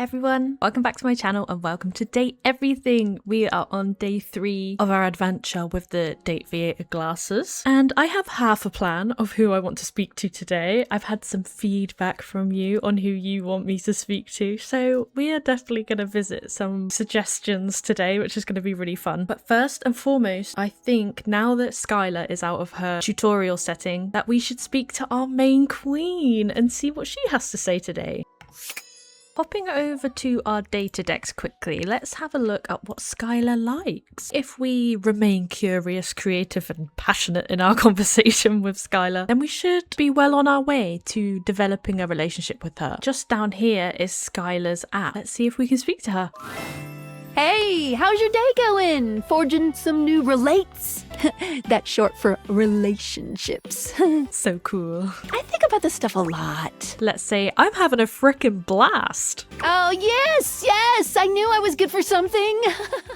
everyone, welcome back to my channel and welcome to Date Everything. We are on day 3 of our adventure with the Date Creator glasses, and I have half a plan of who I want to speak to today. I've had some feedback from you on who you want me to speak to, so we are definitely going to visit some suggestions today, which is going to be really fun. But first and foremost, I think now that Skylar is out of her tutorial setting, that we should speak to our main queen and see what she has to say today. Hopping over to our data decks quickly, let's have a look at what Skylar likes. If we remain curious, creative and passionate in our conversation with Skylar, then we should be well on our way to developing a relationship with her. Just down here is Skylar's app. Let's see if we can speak to her. Hey, how's your day going? Forging some new relates? That's short for relationships. So cool. I think about this stuff a lot. Let's say I'm having a frickin' blast. Oh, yes, I knew I was good for something.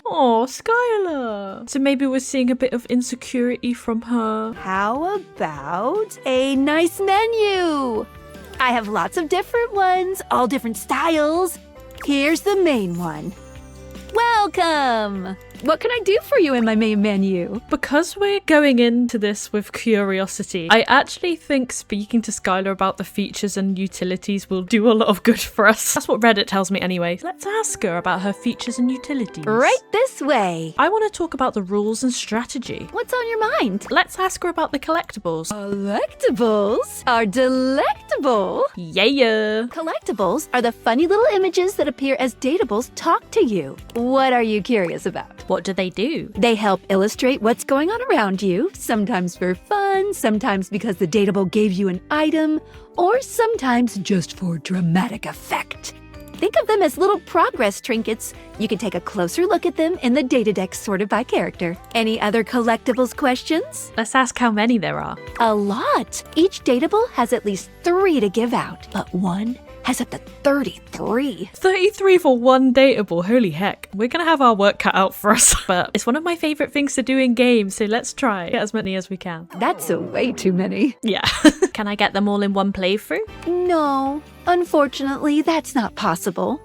Oh, Skylar. So maybe we're seeing a bit of insecurity from her. How about a nice menu? I have lots of different ones, all different styles. Here's the main one. Welcome! What can I do for you in my main menu? Because we're going into this with curiosity, I actually think speaking to Skylar about the features and utilities will do a lot of good for us. That's what Reddit tells me anyway. Let's ask her about her features and utilities. Right this way. I want to talk about the rules and strategy. What's on your mind? Let's ask her about the collectibles. Collectibles are delectable. Yeah! Collectibles are the funny little images that appear as Dateables talk to you. What are you curious about? What do they do? They help illustrate what's going on around you, sometimes for fun, sometimes because the Dateable gave you an item, or sometimes just for dramatic effect. Think of them as little progress trinkets. You can take a closer look at them in the data deck sorted by character. Any other collectibles questions? Let's ask how many there are. A lot. Each Dateable has at least 3 to give out, but one has up to 33. 33 for one Dateable, holy heck. We're gonna have our work cut out for us. But it's one of my favorite things to do in games, so let's try get as many as we can. That's way too many. Yeah. Can I get them all in one playthrough? No, unfortunately, that's not possible.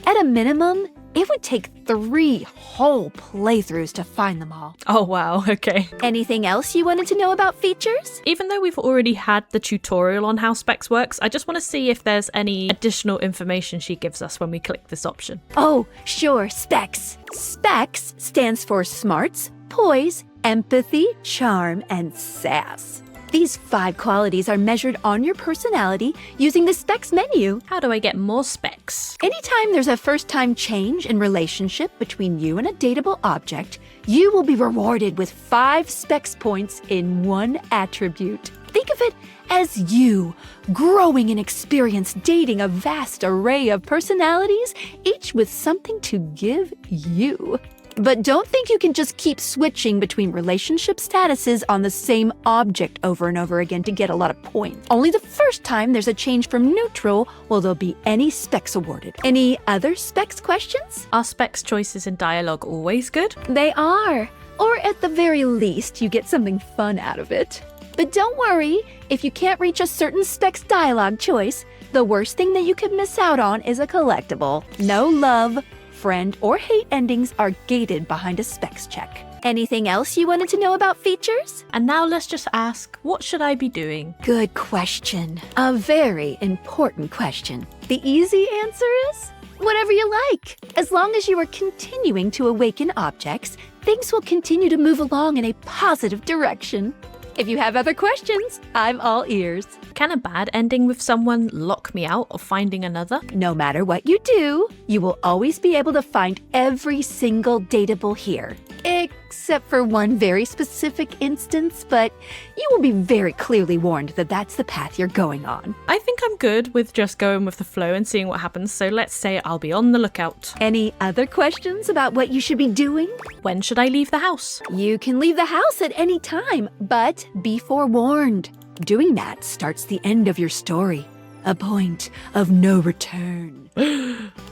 At a minimum, it would take 3 whole playthroughs to find them all. Oh wow, okay. Anything else you wanted to know about features? Even though we've already had the tutorial on how specs works, I just want to see if there's any additional information she gives us when we click this option. Oh, sure, specs. Specs stands for smarts, poise, empathy, charm, and sass. These 5 qualities are measured on your personality using the specs menu. How do I get more specs? Anytime there's a first-time change in relationship between you and a dateable object, you will be rewarded with 5 specs points in one attribute. Think of it as you growing in experience dating a vast array of personalities, each with something to give you. But don't think you can just keep switching between relationship statuses on the same object over and over again to get a lot of points. Only the first time there's a change from neutral will there be any specs awarded. Any other specs questions? Are specs choices in dialogue always good? They are. Or at the very least, you get something fun out of it. But don't worry, if you can't reach a certain specs dialogue choice, the worst thing that you could miss out on is a collectible. No love, friend, or hate endings are gated behind a specs check. Anything else you wanted to know about features? And now let's just ask, what should I be doing? Good question. A very important question. The easy answer is whatever you like. As long as you are continuing to awaken objects, things will continue to move along in a positive direction. If you have other questions, I'm all ears. Can a bad ending with someone lock me out of finding another? No matter what you do, you will always be able to find every single dateable here. Except for one very specific instance, but you will be very clearly warned that that's the path you're going on. I think I'm good with just going with the flow and seeing what happens, so let's say I'll be on the lookout. Any other questions about what you should be doing? When should I leave the house? You can leave the house at any time, but be forewarned. Doing that starts the end of your story, a point of no return.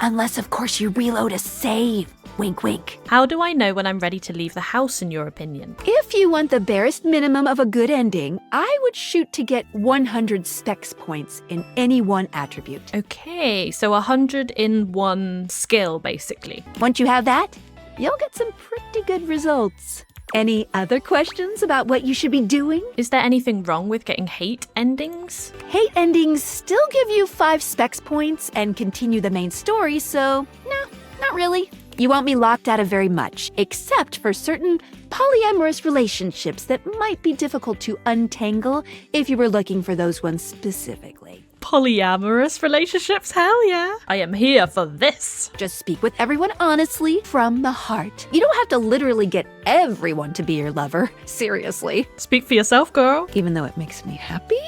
Unless, of course, you reload a save, Wink, wink. How do I know when I'm ready to leave the house, in your opinion? If you want the barest minimum of a good ending, I would shoot to get 100 specs points in any one attribute. Okay, so 100 in one skill, basically. Once you have that, you'll get some pretty good results. Any other questions about what you should be doing? Is there anything wrong with getting hate endings? Hate endings still give you 5 specs points and continue the main story, so no, not really. You won't be locked out of very much, except for certain polyamorous relationships that might be difficult to untangle if you were looking for those ones specifically. Polyamorous relationships? Hell yeah. I am here for this. Just speak with everyone honestly from the heart. You don't have to literally get everyone to be your lover. Seriously. Speak for yourself, girl. Even though it makes me happy,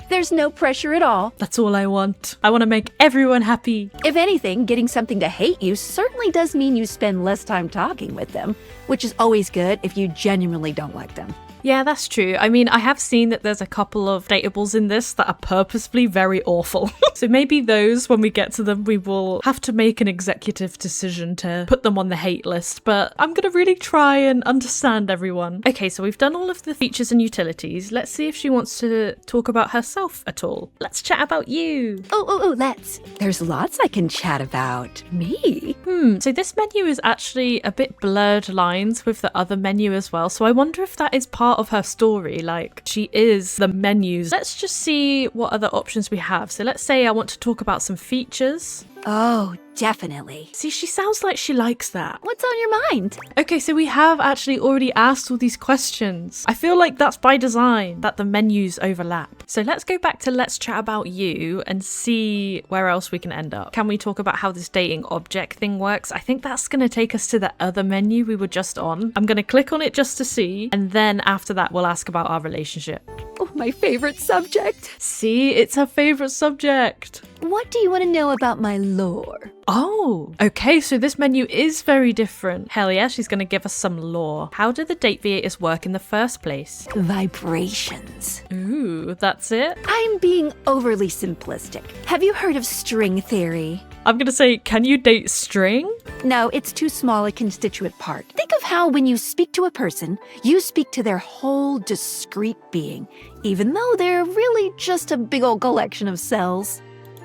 there's no pressure at all. That's all I want. I want to make everyone happy. If anything, getting something to hate you certainly does mean you spend less time talking with them, which is always good if you genuinely don't like them. Yeah, that's true. I mean, I have seen that there's a couple of dateables in this that are purposefully very awful. So maybe those, when we get to them, we will have to make an executive decision to put them on the hate list. But I'm going to really try and understand everyone. Okay, so we've done all of the features and utilities. Let's see if she wants to talk about herself at all. Let's chat about you. Let's. There's lots I can chat about. Me? So this menu is actually a bit blurred lines with the other menu as well. So I wonder if that is part of her story, like she is the menus. Let's just see what other options we have. So let's say I want to talk about some features. Oh, definitely. See, she sounds like she likes that. What's on your mind? Okay, so we have actually already asked all these questions. I feel like that's by design, that the menus overlap. So let's go back to let's chat about you and see where else we can end up. Can we talk about how this dating object thing works? I think that's going to take us to that other menu we were just on. I'm going to click on it just to see, and then after that we'll ask about our relationship. Oh, my favorite subject. See, it's her favorite subject. What do you want to know about my lore? Oh, okay, so this menu is very different. Hell yeah, she's going to give us some lore. How do the date V8s work in the first place? Vibrations. Ooh, that's it? I'm being overly simplistic. Have you heard of string theory? I'm going to say, can you date string? No, it's too small a constituent part. Think of how when you speak to a person, you speak to their whole discrete being, even though they're really just a big old collection of cells.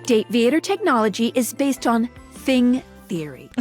Date V8 technology is based on thing theory.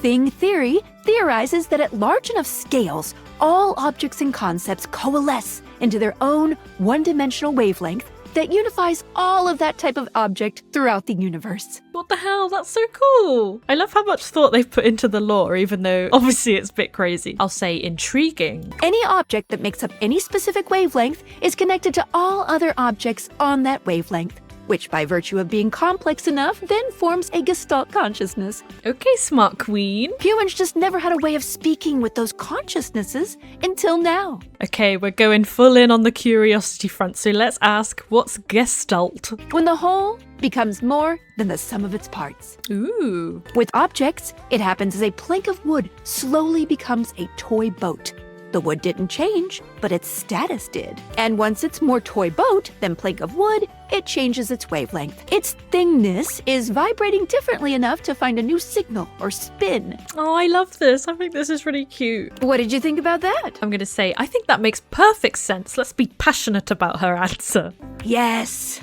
Thing theory theorizes that at large enough scales, all objects and concepts coalesce into their own one-dimensional wavelength that unifies all of that type of object throughout the universe. What the hell? That's so cool. I love how much thought they've put into the lore, even though obviously it's a bit crazy. I'll say intriguing. Any object that makes up any specific wavelength is connected to all other objects on that wavelength, which by virtue of being complex enough then forms a Gestalt consciousness. Okay, smart queen. Humans just never had a way of speaking with those consciousnesses until now. Okay, we're going full in on the curiosity front, so let's ask, what's Gestalt? When the whole becomes more than the sum of its parts. Ooh. With objects, it happens as a plank of wood slowly becomes a toy boat. The wood didn't change, but its status did. And once it's more toy boat than plank of wood, it changes its wavelength. Its thingness is vibrating differently enough to find a new signal or spin. Oh, I love this. I think this is really cute. What did you think about that? I'm going to say, I think that makes perfect sense. Let's be passionate about her answer. Yes.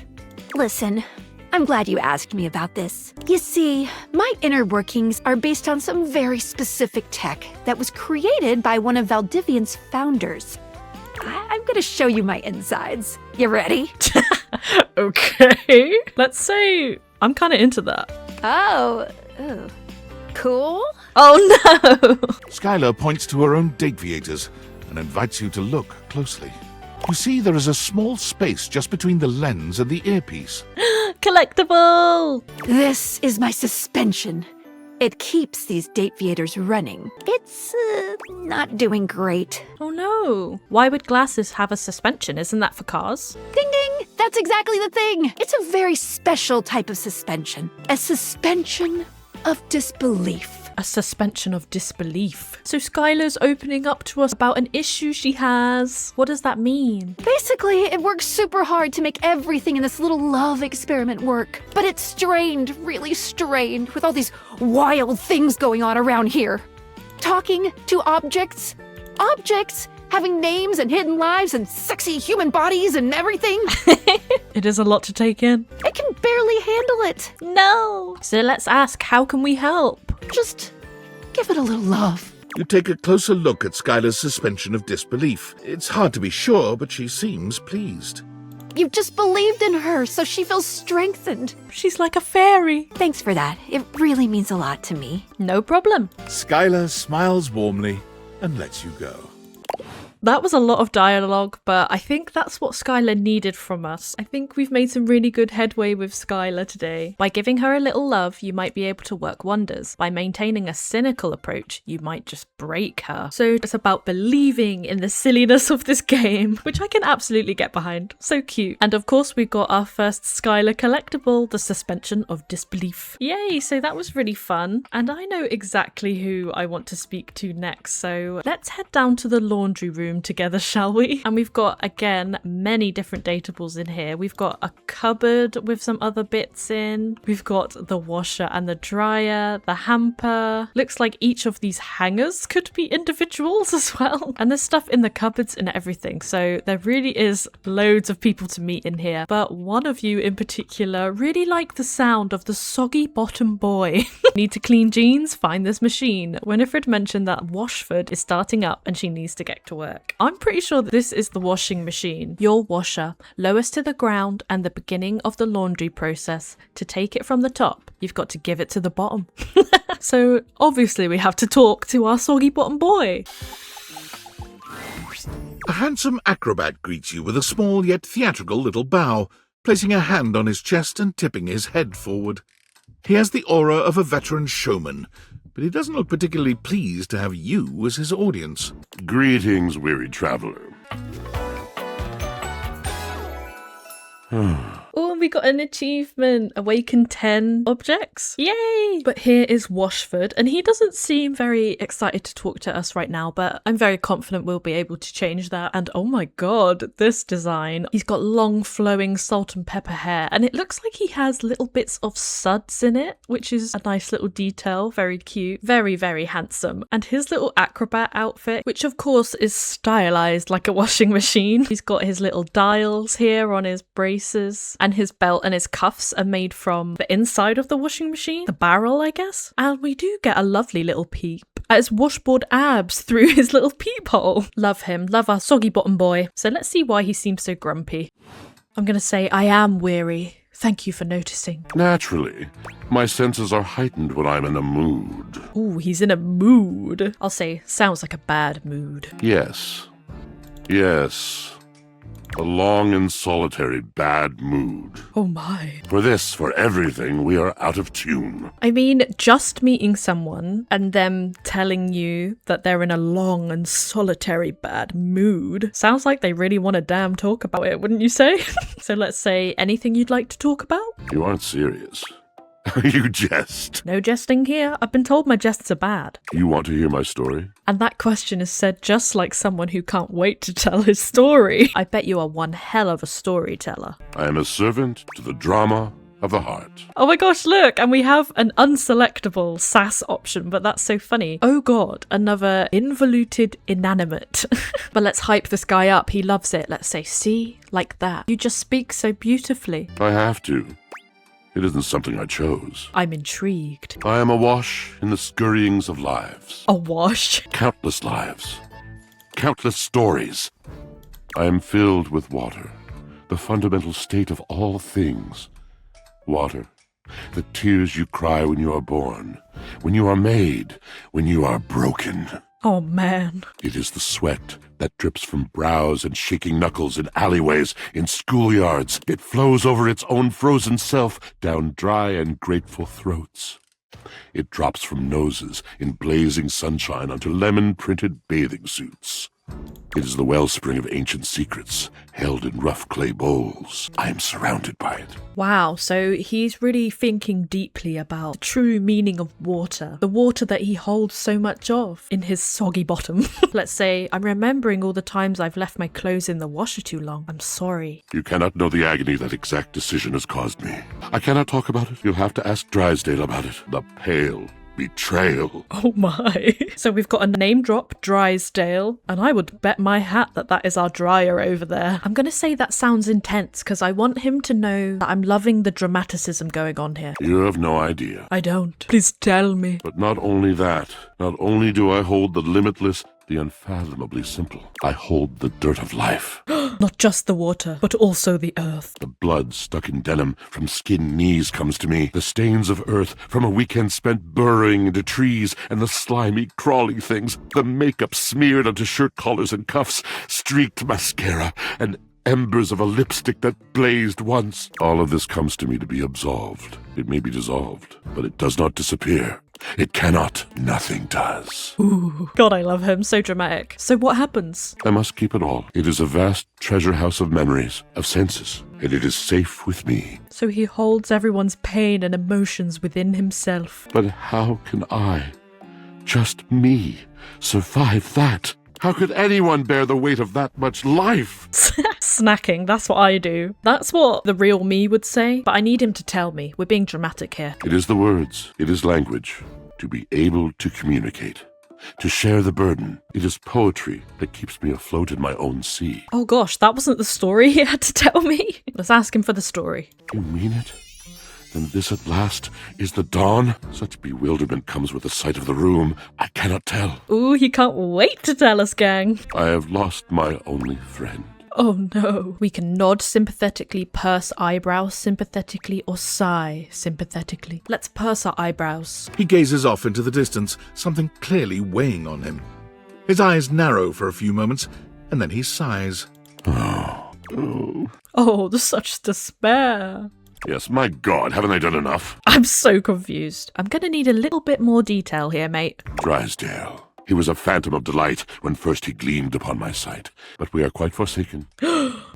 Listen, I'm glad you asked me about this. You see, my inner workings are based on some very specific tech that was created by one of Valdivian's founders. I'm gonna show you my insides. You ready? Okay. Let's say I'm kind of into that. Oh, cool? Oh no! Skylar points to her own date creators and invites you to look closely. You see there is a small space just between the lens and the earpiece. Collectible! This is my suspension. It keeps these date viators running. It's not doing great. Oh no. Why would glasses have a suspension? Isn't that for cars? Ding ding! That's exactly the thing. It's a very special type of suspension. A suspension of disbelief. A suspension of disbelief. So Skylar's opening up to us about an issue she has. What does that mean? Basically, it works super hard to make everything in this little love experiment work. But it's strained, really strained, with all these wild things going on around here. Talking to objects. Objects having names and hidden lives and sexy human bodies and everything. It is a lot to take in. I can barely handle it. No! So let's ask, how can we help? Just give it a little love. You take a closer look at Skylar's suspension of disbelief. It's hard to be sure, but she seems pleased. You've just believed in her, so she feels strengthened. She's like a fairy. Thanks for that. It really means a lot to me. No problem. Skylar smiles warmly and lets you go. That was a lot of dialogue, but I think that's what Skylar needed from us. I think we've made some really good headway with Skylar today. By giving her a little love, you might be able to work wonders. By maintaining a cynical approach, you might just break her. So it's about believing in the silliness of this game, which I can absolutely get behind. So cute. And of course, we got our first Skylar collectible, the suspension of disbelief. Yay, so that was really fun. And I know exactly who I want to speak to next, so let's head down to the laundry room together, shall we? And we've got, again, many different datables in here. We've got a cupboard with some other bits in. We've got the washer and the dryer, the hamper. Looks like each of these hangers could be individuals as well. And there's stuff in the cupboards and everything. So there really is loads of people to meet in here. But one of you in particular really like the sound of the soggy bottom boy. Need to clean jeans? Find this machine. Winifred mentioned that Washford is starting up and she needs to get to work. I'm pretty sure that this is the washing machine. Your washer, lowest to the ground and the beginning of the laundry process. To take it from the top, you've got to give it to the bottom. So obviously we have to talk to our soggy bottom boy. A handsome acrobat greets you with a small yet theatrical little bow, placing a hand on his chest and tipping his head forward. He has the aura of a veteran showman, but he doesn't look particularly pleased to have you as his audience. Greetings, weary traveler. Oh, and we got an achievement. Awaken 10 objects. Yay! But here is Washford, and he doesn't seem very excited to talk to us right now, but I'm very confident we'll be able to change that. And oh my god, this design. He's got long flowing salt and pepper hair, and it looks like he has little bits of suds in it, which is a nice little detail. Very cute. Very, very handsome. And his little acrobat outfit, which of course is stylized like a washing machine. He's got his little dials here on his braces, and his belt and his cuffs are made from the inside of the washing machine, the barrel, I guess. And we do get a lovely little peep at his washboard abs through his little peephole. Love him, love our soggy bottom boy. So let's see why he seems so grumpy. I'm gonna say I am weary. Thank you for noticing. Naturally, my senses are heightened when I'm in a mood. Ooh, he's in a mood. I'll say, sounds like a bad mood. Yes. A long and solitary bad mood. Oh my. For this, for everything, we are out of tune. I mean, just meeting someone and them telling you that they're in a long and solitary bad mood sounds like they really want to damn talk about it, wouldn't you say? So let's say anything you'd like to talk about? You aren't serious. You jest. No jesting here. I've been told my jests are bad. You want to hear my story? And that question is said just like someone who can't wait to tell his story. I bet you are one hell of a storyteller. I am a servant to the drama of the heart. Oh my gosh, look, and we have an unselectable sass option, but that's so funny. Oh god, another involuted inanimate. But let's hype this guy up. He loves it. Let's say, see, like that. You just speak so beautifully. I have to. It isn't something I chose. I'm intrigued. I am awash in the scurryings of lives. Awash? Countless lives. Countless stories. I am filled with water, the fundamental state of all things. Water, the tears you cry when you are born, when you are made, when you are broken. Oh man. It is the sweat that drips from brows and shaking knuckles in alleyways, in schoolyards. It flows over its own frozen self down dry and grateful throats. It drops from noses in blazing sunshine onto lemon-printed bathing suits. It is the wellspring of ancient secrets, held in rough clay bowls. I am surrounded by it. Wow, so he's really thinking deeply about the true meaning of water. The water that he holds so much of in his soggy bottom. Let's say, I'm remembering all the times I've left my clothes in the washer too long. I'm sorry. You cannot know the agony that exact decision has caused me. I cannot talk about it. You'll have to ask Drysdale about it. The pale betrayal. Oh my. So we've got a name drop, Drysdale, and I would bet my hat that that is our dryer over there. I'm gonna say that sounds intense because I want him to know that I'm loving the dramaticism going on here. You have no idea. I don't. Please tell me. But not only that, not only do I hold the limitless, the unfathomably simple, I hold the dirt of life. Not just the water, but also the earth. The blood stuck in denim from skin knees comes to me. The stains of earth from a weekend spent burrowing into trees, and the slimy, crawly things. The makeup smeared onto shirt collars and cuffs, streaked mascara, and embers of a lipstick that blazed once. All of this comes to me to be absolved. It may be dissolved, but it does not disappear. It cannot. Nothing does. Ooh, God, I love him. So dramatic. So what happens? I must keep it all. It is a vast treasure house of memories, of senses, and it is safe with me. So he holds everyone's pain and emotions within himself. But how can I, just me, survive that? How could anyone bear the weight of that much life? Snacking, that's what I do. That's what the real me would say, but I need him to tell me. We're being dramatic here. It is the words, it is language, to be able to communicate, to share the burden. It is poetry that keeps me afloat in my own sea. Oh gosh, that wasn't the story he had to tell me. Let's ask him for the story. You mean it? Then this at last is the dawn? Such bewilderment comes with the sight of the room. I cannot tell. Ooh, he can't wait to tell us, gang. I have lost my only friend. Oh no. We can nod sympathetically, purse eyebrows sympathetically, or sigh sympathetically. Let's purse our eyebrows. He gazes off into the distance, something clearly weighing on him. His eyes narrow for a few moments, and then he sighs. Oh, there's such despair. Yes, my God, haven't I done enough? I'm so confused. I'm gonna need a little bit more detail here, mate. Drysdale. He was a phantom of delight when first he gleamed upon my sight, but we are quite forsaken.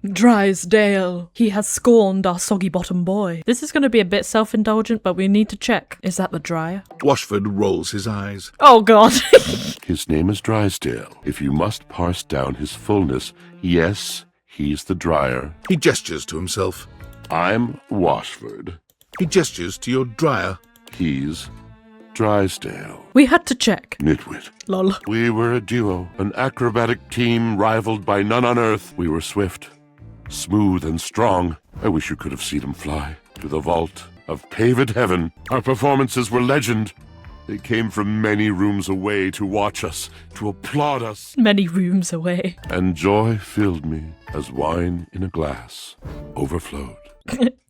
Drysdale. He has scorned our soggy bottom boy. This is gonna be a bit self-indulgent, but we need to check. Is that the dryer? Washford rolls his eyes. Oh god. His name is Drysdale. If you must parse down his fullness, yes, he's the dryer. He gestures to himself. I'm Washford. He gestures to your dryer. He's Drysdale. We had to check. Nitwit. Lol. We were a duo, an acrobatic team rivaled by none on earth. We were swift, smooth, and strong. I wish you could have seen him fly to the vault of paved heaven. Our performances were legend. They came from many rooms away to watch us, to applaud us. Many rooms away. And joy filled me as wine in a glass overflowed.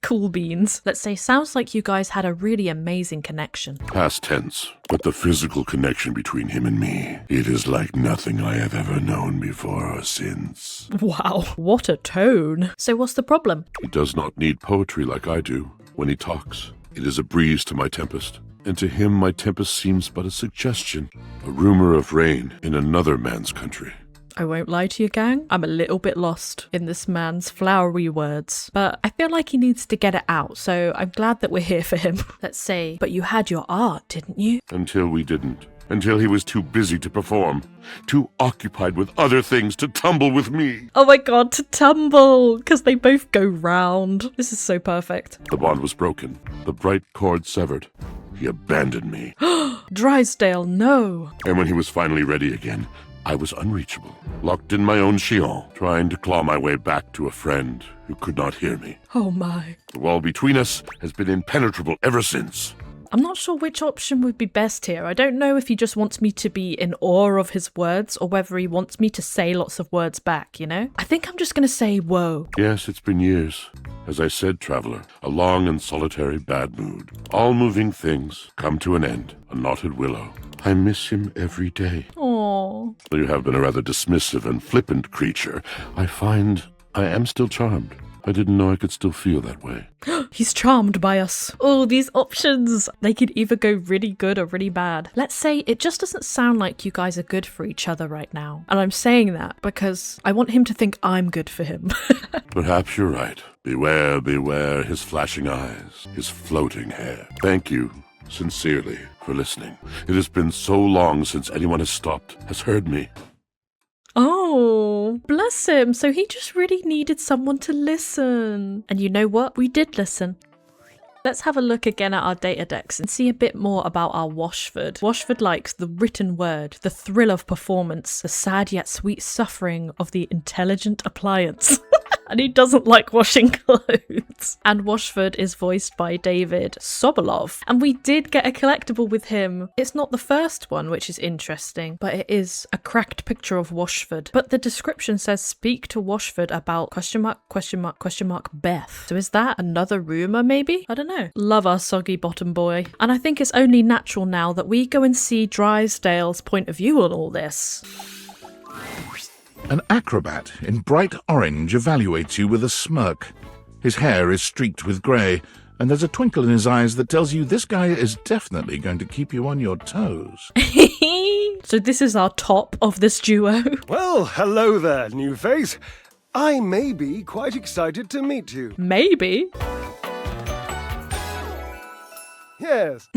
Cool beans. Let's say, sounds like you guys had a really amazing connection. Past tense, but the physical connection between him and me, it is like nothing I have ever known before or since. Wow, what a tone. So what's the problem? He does not need poetry like I do. When he talks, it is a breeze to my tempest. And to him my tempest seems but a suggestion, a rumor of rain in another man's country. I won't lie to you, gang. I'm a little bit lost in this man's flowery words, but I feel like he needs to get it out, so I'm glad that we're here for him. Let's say, but you had your art, didn't you? Until we didn't. Until he was too busy to perform, too occupied with other things to tumble with me. Oh my god, to tumble, because they both go round. This is so perfect. The bond was broken, the bright cord severed. He abandoned me. Drysdale, no. And when he was finally ready again, I was unreachable, locked in my own chignon, trying to claw my way back to a friend who could not hear me. Oh my. The wall between us has been impenetrable ever since. I'm not sure which option would be best here. I don't know if he just wants me to be in awe of his words or whether he wants me to say lots of words back, you know? I think I'm just gonna say whoa. Yes, it's been years. As I said, traveler, a long and solitary bad mood. All moving things come to an end, a knotted willow. I miss him every day. Aww. Though you have been a rather dismissive and flippant creature, I find I am still charmed. I didn't know I could still feel that way. He's charmed by us. Oh, these options. They could either go really good or really bad. Let's say it just doesn't sound like you guys are good for each other right now. And I'm saying that because I want him to think I'm good for him. Perhaps you're right. Beware, beware his flashing eyes, his floating hair. Thank you, sincerely, for listening. It has been so long since anyone has stopped, has heard me. Oh, bless him. So he just really needed someone to listen. And you know what? We did listen. Let's have a look again at our data decks and see a bit more about our Washford. Washford likes the written word, the thrill of performance, the sad yet sweet suffering of the intelligent appliance. And he doesn't like washing clothes. And Washford is voiced by David Sobolov. And we did get a collectible with him. It's not the first one, which is interesting, but it is a cracked picture of Washford. But the description says, speak to Washford about ... Beth. So is that another rumour maybe? I don't know. Love our soggy bottom boy. And I think it's only natural now that we go and see Drysdale's point of view on all this. An acrobat in bright orange evaluates you with a smirk. His hair is streaked with grey, and there's a twinkle in his eyes that tells you this guy is definitely going to keep you on your toes. So this is our top of this duo. Well, hello there, new face. I may be quite excited to meet you. Maybe. Yes.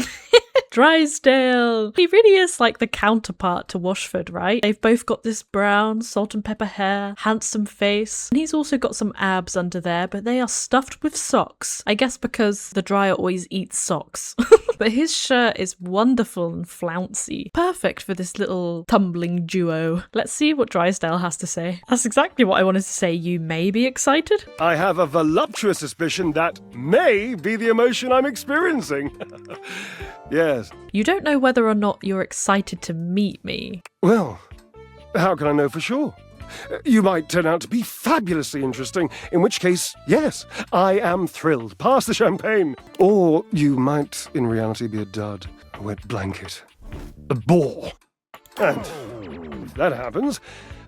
Drysdale. He really is like the counterpart to Washford, right? They've both got this brown, salt and pepper hair, handsome face, and he's also got some abs under there, but they are stuffed with socks. I guess because the dryer always eats socks. But his shirt is wonderful and flouncy. Perfect for this little tumbling duo. Let's see what Drysdale has to say. That's exactly what I wanted to say. You may be excited. I have a voluptuous suspicion that may be the emotion I'm experiencing. Yes. You don't know whether or not you're excited to meet me. Well, how can I know for sure? You might turn out to be fabulously interesting, in which case, yes, I am thrilled. Pass the champagne. Or you might, in reality, be a dud, a wet blanket, a bore. And if that happens,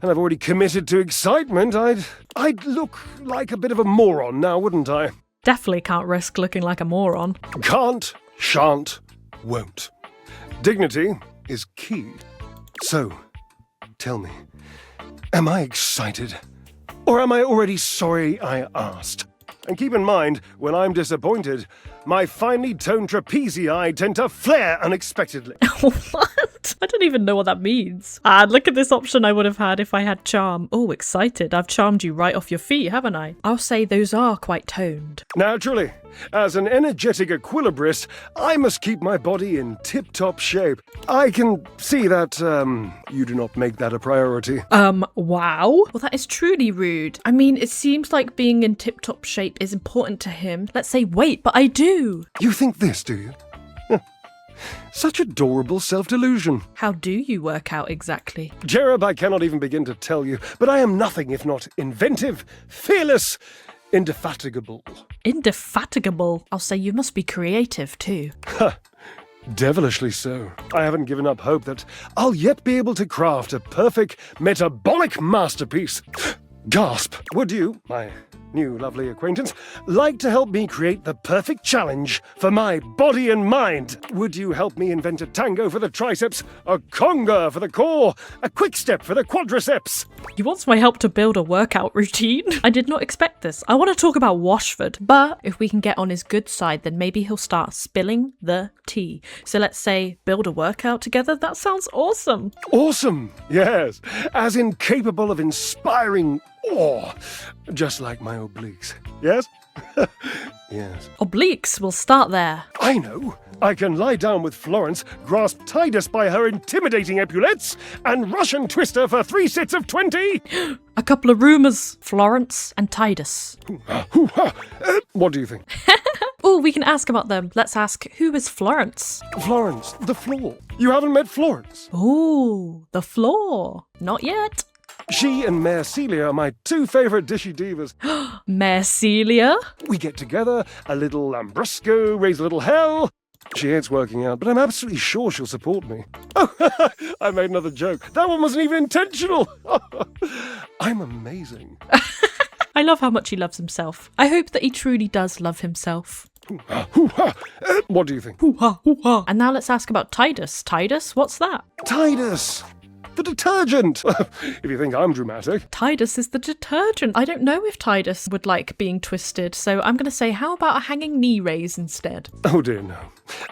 and I've already committed to excitement, I'd look like a bit of a moron now, wouldn't I? Definitely can't risk looking like a moron. Can't, shan't, won't. Dignity is key. So, tell me, am I excited? Or am I already sorry I asked? And keep in mind, when I'm disappointed, my finely toned trapezii tend to flare unexpectedly. What? I don't even know what that means. Ah, look at this option I would have had if I had charm. Oh, excited. I've charmed you right off your feet, haven't I? I'll say those are quite toned. Naturally, as an energetic equilibrist, I must keep my body in tip-top shape. I can see that, you do not make that a priority. Wow. Well, that is truly rude. I mean, it seems like being in tip-top shape is important to him. Let's say, wait, but I do. You think this, do you? Such adorable self-delusion. How do you work out exactly? Jerub, I cannot even begin to tell you, but I am nothing if not inventive, fearless, indefatigable. Indefatigable? I'll say you must be creative too. Devilishly so. I haven't given up hope that I'll yet be able to craft a perfect metabolic masterpiece. Gasp! Would you, my new lovely acquaintance, like to help me create the perfect challenge for my body and mind? Would you help me invent a tango for the triceps, a conga for the core, a quick step for the quadriceps? He wants my help to build a workout routine. I did not expect this. I want to talk about Washford, but if we can get on his good side, then maybe he'll start spilling the tea. So let's say build a workout together. That sounds awesome. Awesome, yes. As in capable of inspiring awe, just like my obliques. Yes? Yes. Obliques, we'll start there. I know. I can lie down with Florence, grasp Titus by her intimidating epaulettes, and Russian twist her for 3 sets of 20. A couple of rumours. Florence and Titus. What do you think? Oh, we can ask about them. Let's ask, who is Florence? Florence, The floor. You haven't met Florence? Oh, the floor. Not yet. She and Mare Celia are my 2 favourite dishy divas. Mare Celia? We get together, a little Lambrusco, raise a little hell. She hates working out, but I'm absolutely sure she'll support me. Oh, I made another joke. That one wasn't even intentional. I'm amazing. I love how much he loves himself. I hope that he truly does love himself. Hoo-ha. What do you think? Hoo-ha, hoo-ha. And now let's ask about Titus. Titus, what's that? Titus! The detergent! If you think I'm dramatic. Titus is the detergent. I don't know if Titus would like being twisted, so I'm going to say, how about a hanging knee raise instead? Oh dear, no.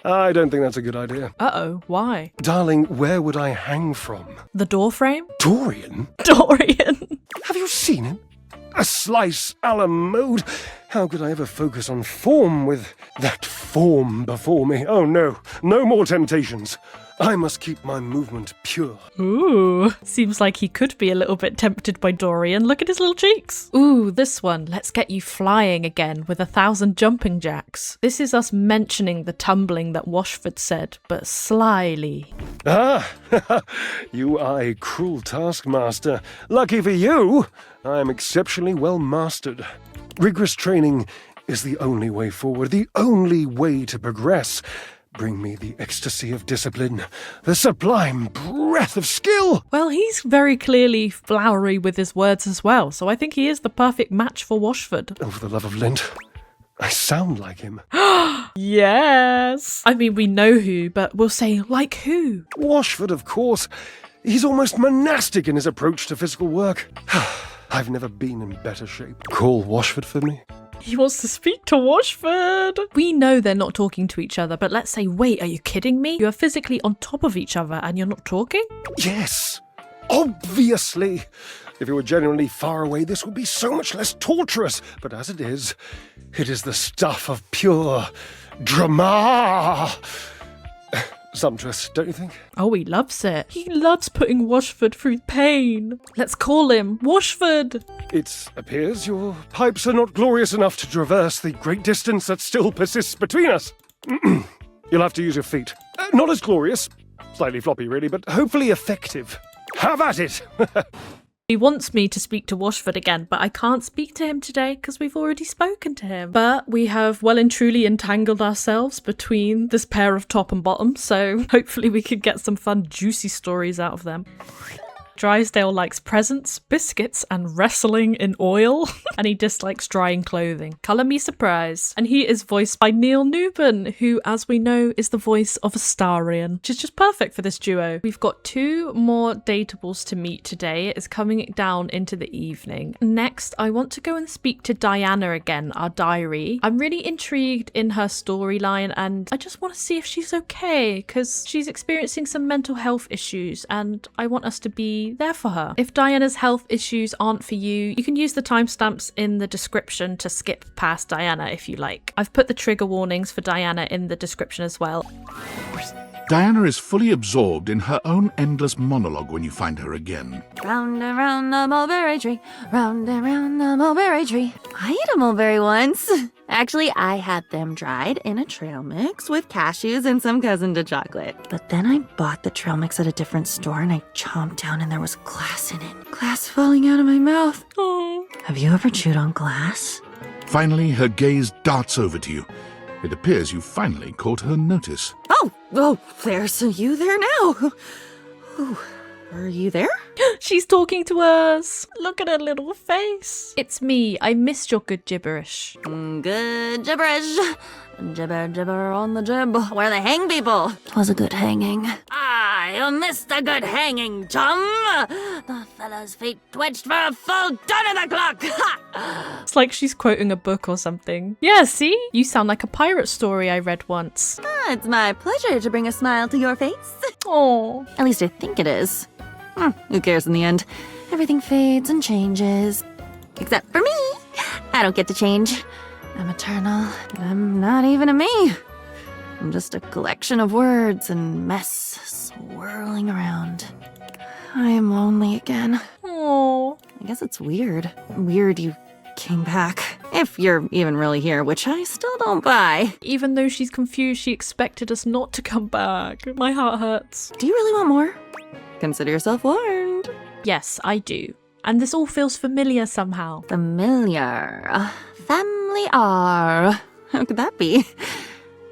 I don't think that's a good idea. Uh-oh, why? Darling, where would I hang from? The door frame? Dorian? Dorian! Have you seen him? A slice a la mode. How could I ever focus on form with that form before me? Oh no, no more temptations. I must keep my movement pure. Ooh, seems like he could be a little bit tempted by Dorian. Look at his little cheeks. Ooh, this one. Let's get you flying again with 1,000 jumping jacks. This is us mentioning the tumbling that Washford said, but slyly. Ah, you are a cruel taskmaster. Lucky for you, I am exceptionally well mastered. Rigorous training is the only way forward, the only way to progress. Bring me the ecstasy of discipline, the sublime breath of skill. Well, he's very clearly flowery with his words as well, so I think he is the perfect match for Washford. Oh, for the love of Lint, I sound like him. Yes! I mean, we know who, but we'll say, like who? Washford, of course. He's almost monastic in his approach to physical work. I've never been in better shape. Call Washford for me. He wants to speak to Washford. We know they're not talking to each other, but let's say, wait, are you kidding me? You are physically on top of each other and you're not talking? Yes, obviously. If you were genuinely far away, this would be so much less torturous. But as it is the stuff of pure drama. Sumptuous, don't you think? Oh, he loves it. He loves putting Washford through pain. Let's call him Washford. It appears your pipes are not glorious enough to traverse the great distance that still persists between us. You'll have to use your feet. Not as glorious, slightly floppy really, but hopefully effective. Have at it! He wants me to speak to Washford again, but I can't speak to him today because we've already spoken to him. But we have well and truly entangled ourselves between this pair of top and bottom, so hopefully we could get some fun, juicy stories out of them. Drysdale likes presents, biscuits, and wrestling in oil, and he dislikes drying clothing. Colour me surprised. And he is voiced by Neil Newbern, who, as we know, is the voice of Astarion, which is just perfect for this duo. We've got 2 more Dateables to meet today. It is coming down into the evening. Next, I want to go and speak to Diana again, our diary. I'm really intrigued in her storyline, and I just want to see if she's okay, because she's experiencing some mental health issues, and I want us to be there for her. If Diana's health issues aren't for you, you can use the timestamps in the description to skip past Diana if you like. I've put the trigger warnings for Diana in the description as well. Diana is fully absorbed in her own endless monologue when you find her again. Round and round the mulberry tree, round and round the mulberry tree. I ate a mulberry once. Actually, I had them dried in a trail mix with cashews and some cousin to chocolate. But then I bought the trail mix at a different store and I chomped down and there was glass in it. Glass falling out of my mouth. Oh. Have you ever chewed on glass? Finally, her gaze darts over to you. It appears you finally caught her notice. Oh, there's you there now. Ooh, are you there? She's talking to us. Look at her little face. It's me. I missed your good gibberish. Good gibberish. Gibber, gibber on the jib. Where the hang people? 'Twas a good hanging. I missed a good hanging, chum. The fellow's feet twitched for a full ton of the clock. It's like she's quoting a book or something. Yeah, see? You sound like a pirate story I read once. It's my pleasure to bring a smile to your face. Oh. At least I think it is. Who cares in the end? Everything fades and changes. Except for me. I don't get to change. I'm eternal. I'm not even a me. I'm just a collection of words and mess swirling around. I am lonely again. Oh. I guess it's weird. Weird you came back. If you're even really here, which I still don't buy. Even though she's confused, she expected us not to come back. My heart hurts. Do you really want more? Consider yourself warned. Yes, I do. And this all feels familiar somehow. Familiar. Family R. How could that be?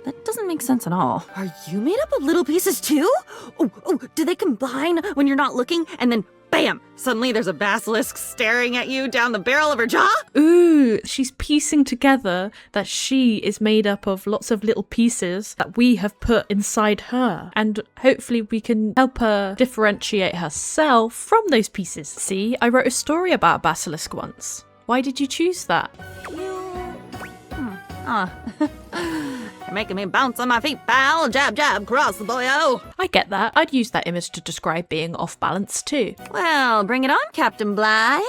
That doesn't make sense at all. Are you made up of little pieces too? Oh, do they combine when you're not looking and then bam! Suddenly there's a basilisk staring at you down the barrel of her jaw? Ooh, she's piecing together that she is made up of lots of little pieces that we have put inside her. And hopefully we can help her differentiate herself from those pieces. See, I wrote a story about a basilisk once. Why did you choose that? You're making me bounce on my feet, pal. Jab, jab, cross the boyo. I get that. I'd use that image to describe being off balance too. Well, bring it on, Captain Bligh.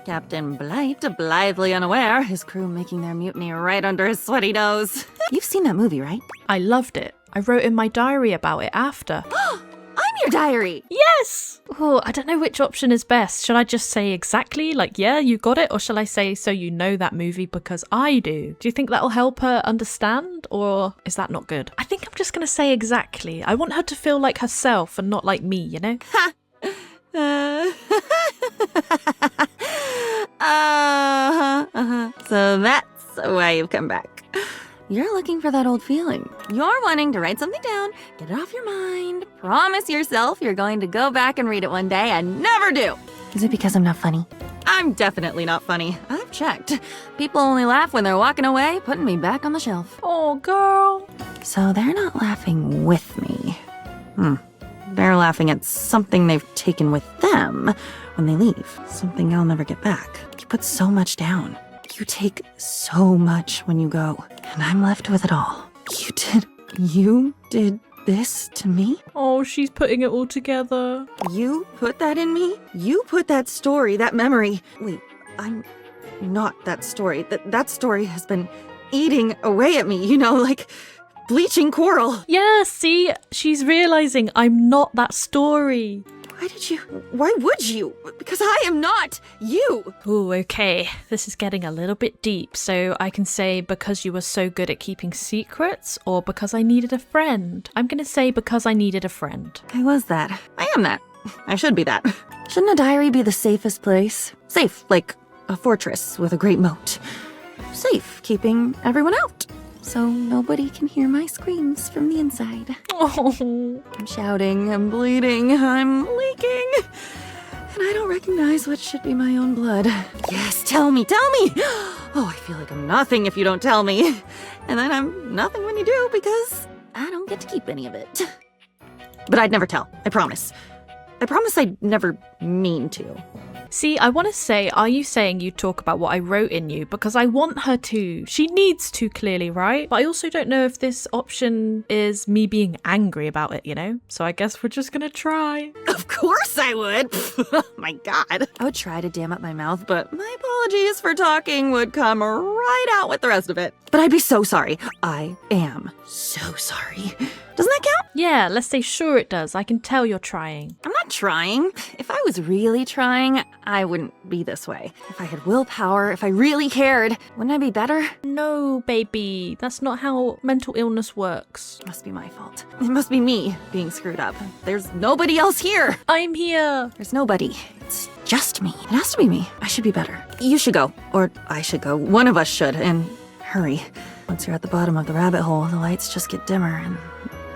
Captain Blight, blithely unaware, his crew making their mutiny right under his sweaty nose. You've seen that movie, right? I loved it. I wrote in my diary about it after. I'm your diary. Yes! Oh, I don't know which option is best. Should I just say exactly, like, yeah, you got it? Or shall I say, so you know that movie because I do? Do you think that'll help her understand? Or is that not good? I think I'm just going to say exactly. I want her to feel like herself and not like me, you know? So that's why you've come back. You're looking for that old feeling. You're wanting to write something down, get it off your mind, promise yourself you're going to go back and read it one day and never do. Is it because I'm not funny? I'm definitely not funny. I've checked. People only laugh when they're walking away, putting me back on the shelf. Oh, girl. So they're not laughing with me. They're laughing at something they've taken with them when they leave. Something I'll never get back. You put so much down. You take so much when you go, and I'm left with it all. You did this to me? Oh, she's putting it all together. You put that in me? You put that story, that memory. Wait, I'm not that story. That story has been eating away at me, like bleaching coral. Yeah, see, she's realizing I'm not that story. Why would you? Because I am not you. Ooh, okay. This is getting a little bit deep. So I can say because you were so good at keeping secrets or because I needed a friend. I'm gonna say because I needed a friend. I was that. I am that. I should be that. Shouldn't a diary be the safest place? Safe, like a fortress with a great moat. Safe, keeping everyone out. So nobody can hear my screams from the inside. Oh. I'm shouting, I'm bleeding, I'm leaking. And I don't recognize what should be my own blood. Yes, tell me! Oh, I feel like I'm nothing if you don't tell me. And then I'm nothing when you do because I don't get to keep any of it. But I'd never tell, I promise. I promise I'd never mean to. See, I want to say, are you saying you talk about what I wrote in you? Because I want her to. She needs to, clearly, right? But I also don't know if this option is me being angry about it, So I guess we're just gonna try. Of course I would. Oh my God. I would try to dam up my mouth, but my apologies for talking would come right out with the rest of it. But I'd be so sorry. I am so sorry. Doesn't that count? Yeah, let's say sure it does. I can tell you're trying. I'm not trying. If I was really trying, I wouldn't be this way. If I had willpower, if I really cared, wouldn't I be better? No, baby. That's not how mental illness works. It must be my fault. It must be me being screwed up. There's nobody else here. I'm here. There's nobody. It's just me. It has to be me. I should be better. You should go. Or I should go. One of us should. And hurry. Once you're at the bottom of the rabbit hole, the lights just get dimmer and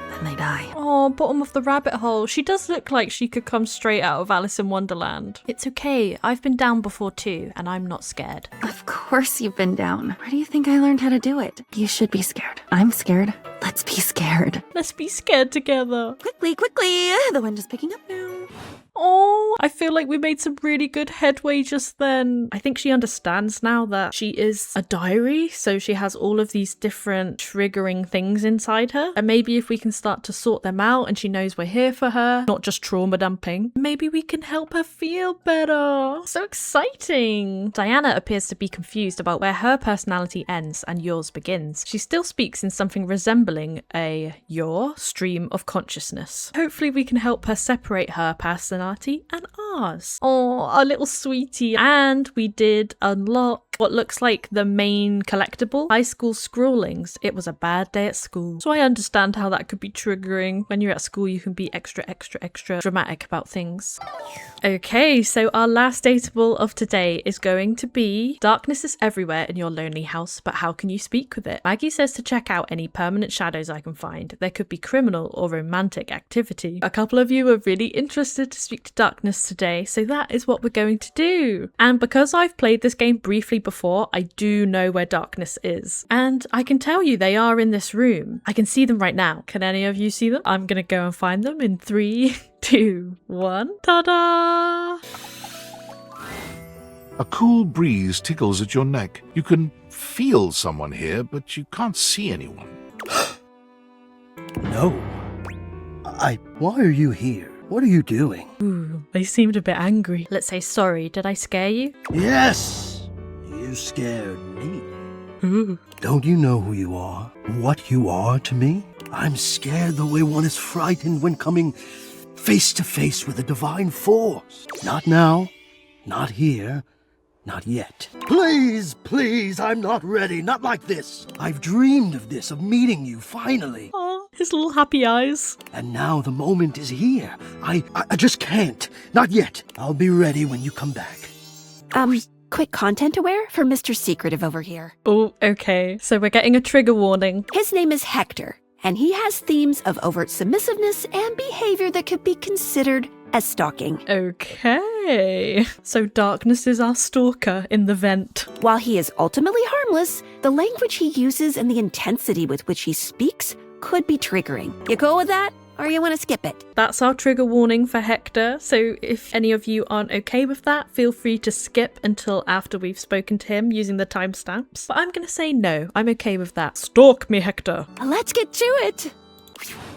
then they die. Oh, bottom of the rabbit hole. She does look like she could come straight out of Alice in Wonderland. It's okay. I've been down before too, and I'm not scared. Of course you've been down. Where do you think I learned how to do it? You should be scared. I'm scared. Let's be scared. Let's be scared together. Quickly, quickly. The wind is picking up now. Oh, I feel like we made some really good headway just then. I think she understands now that she is a diary, so she has all of these different triggering things inside her. And maybe if we can start to sort them out and she knows we're here for her, not just trauma dumping, maybe we can help her feel better. So exciting. Diana appears to be confused about where her personality ends and yours begins. She still speaks in something resembling a your stream of consciousness. Hopefully we can help her separate her personality and ours. Oh, our little sweetie. And we did unlock what looks like the main collectible, high school scrawlings. It was a bad day at school. So I understand how that could be triggering. When you're at school, you can be extra dramatic about things. Okay, so our last dateable of today is going to be darkness is everywhere in your lonely house, but how can you speak with it? Maggie says to check out any permanent shadows I can find. There could be criminal or romantic activity. A couple of you are really interested to speak speak to Darkness today, so that is what we're going to do. And because I've played this game briefly before, I do know where Darkness is. And I can tell you they are in this room. I can see them right now. Can any of you see them? I'm gonna go and find them in 3, 2, 1. Ta-da! A cool breeze tickles at your neck. You can feel someone here, but you can't see anyone. No. Why are you here? What are you doing? Ooh, they seemed a bit angry. Let's say sorry. Did I scare you? Yes! You scared me. Ooh. Don't you know who you are? What you are to me? I'm scared the way one is frightened when coming face to face with a divine force. Not now. Not here. Not yet. Please, please, I'm not ready. Not like this. I've dreamed of this, of meeting you, finally. Oh, his little happy eyes. And now the moment is here. I just can't. Not yet. I'll be ready when you come back. Quick content aware for Mr. Secretive over here. Oh, okay. So we're getting a trigger warning. His name is Hector, and he has themes of overt submissiveness and behavior that could be considered as stalking. Okay. So Darkness is our stalker in the vent. While he is ultimately harmless, the language he uses and the intensity with which he speaks could be triggering. You cool with that? Or you want to skip it? That's our trigger warning for Hector. So if any of you aren't okay with that, feel free to skip until after we've spoken to him using the timestamps. But I'm going to say no. I'm okay with that. Stalk me, Hector. Let's get to it.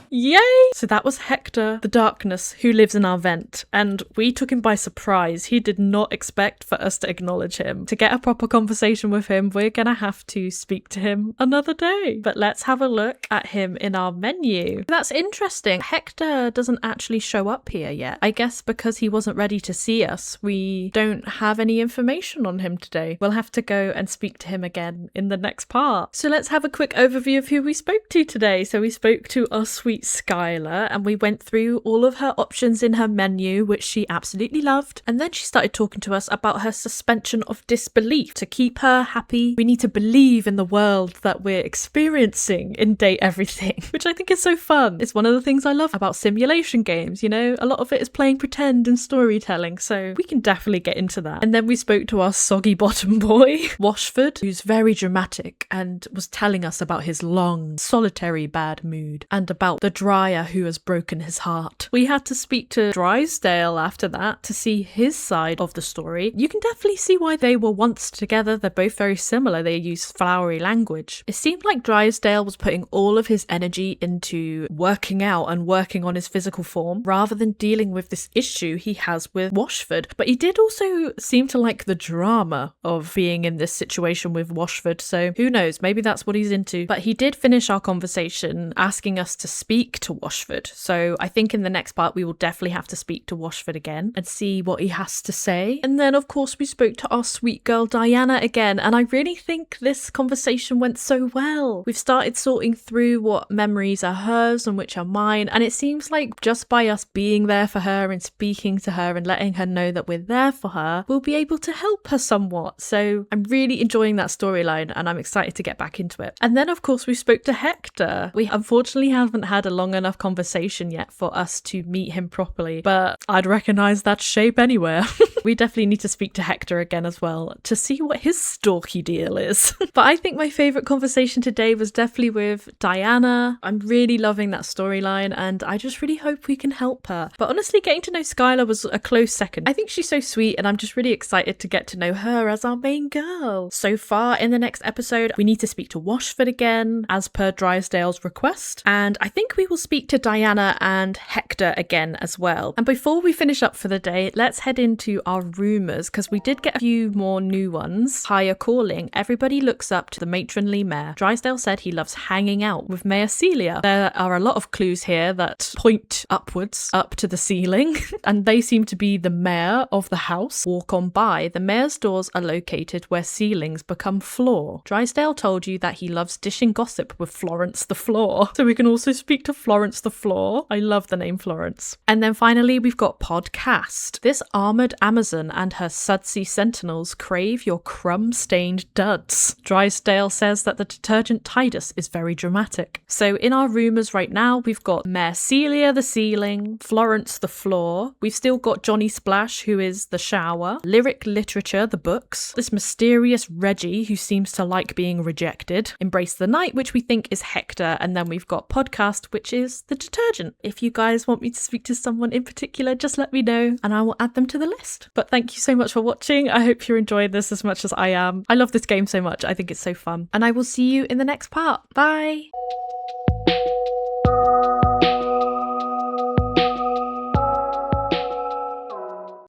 Yay! So that was Hector, the Darkness, who lives in our vent, and we took him by surprise. He did not expect for us to acknowledge him. To get a proper conversation with him, we're gonna have to speak to him another day. But let's have a look at him in our menu. That's interesting. Hector doesn't actually show up here yet. I guess because he wasn't ready to see us, we don't have any information on him today. We'll have to go and speak to him again in the next part. So let's have a quick overview of who we spoke to today. So we spoke to our sweet Skylar, and we went through all of her options in her menu, which she absolutely loved. And then she started talking to us about her suspension of disbelief. To keep her happy, we need to believe in the world that we're experiencing in Date Everything, which I think is so fun. It's one of the things I love about simulation games, you know? A lot of it is playing pretend and storytelling, so we can definitely get into that. And then we spoke to our soggy bottom boy, Washford, who's very dramatic and was telling us about his long, solitary bad mood and about the dryer who has broken his heart. We had to speak to Drysdale after that to see his side of the story. You can definitely see why they were once together. They're both very similar. They use flowery language. It seemed like Drysdale was putting all of his energy into working out and working on his physical form rather than dealing with this issue he has with Washford. But he did also seem to like the drama of being in this situation with Washford, so who knows, maybe that's what he's into. But he did finish our conversation asking us to speak to Washford, so I think in the next part we will definitely have to speak to Washford again and see what he has to say. And then of course we spoke to our sweet girl Diana again, and I really think this conversation went so well. We've started sorting through what memories are hers and which are mine, and it seems like just by us being there for her and speaking to her and letting her know that we're there for her, we'll be able to help her somewhat. So I'm really enjoying that storyline and I'm excited to get back into it. And then of course we spoke to Hector. We unfortunately haven't had a long enough conversation yet for us to meet him properly, but I'd recognise that shape anywhere. We definitely need to speak to Hector again as well to see what his stalky deal is. But I think my favourite conversation today was definitely with Diana. I'm really loving that storyline and I just really hope we can help her. But honestly, getting to know Skylar was a close second. I think she's so sweet and I'm just really excited to get to know her as our main girl. So far in the next episode, we need to speak to Washford again as per Drysdale's request, and I think we will speak to Diana and Hector again as well. And before we finish up for the day, let's head into our rumours, because we did get a few more new ones. Higher calling. Everybody looks up to the matronly mayor. Drysdale said he loves hanging out with Mayor Celia. There are a lot of clues here that point upwards, up to the ceiling, and they seem to be the mayor of the house. Walk on by. The mayor's doors are located where ceilings become floor. Drysdale told you that he loves dishing gossip with Florence the Floor. So we can also speak to Florence the Floor. I love the name Florence. And then finally, we've got Podcast. This armoured Amazon and her sudsy sentinels crave your crumb-stained duds. Drysdale says that the detergent Titus is very dramatic. So in our rumours right now, we've got Mayor Celia the ceiling, Florence the floor. We've still got Johnny Splash, who is the shower, lyric literature, the books, this mysterious Reggie, who seems to like being rejected, Embrace the Night, which we think is Hector, and then we've got Podcast, which is the detergent. If you guys want me to speak to someone in particular, just let me know and I will add them to the list. But thank you so much for watching. I hope you're enjoying this as much as I am. I love this game so much. I think it's so fun. And I will see you in the next part. Bye!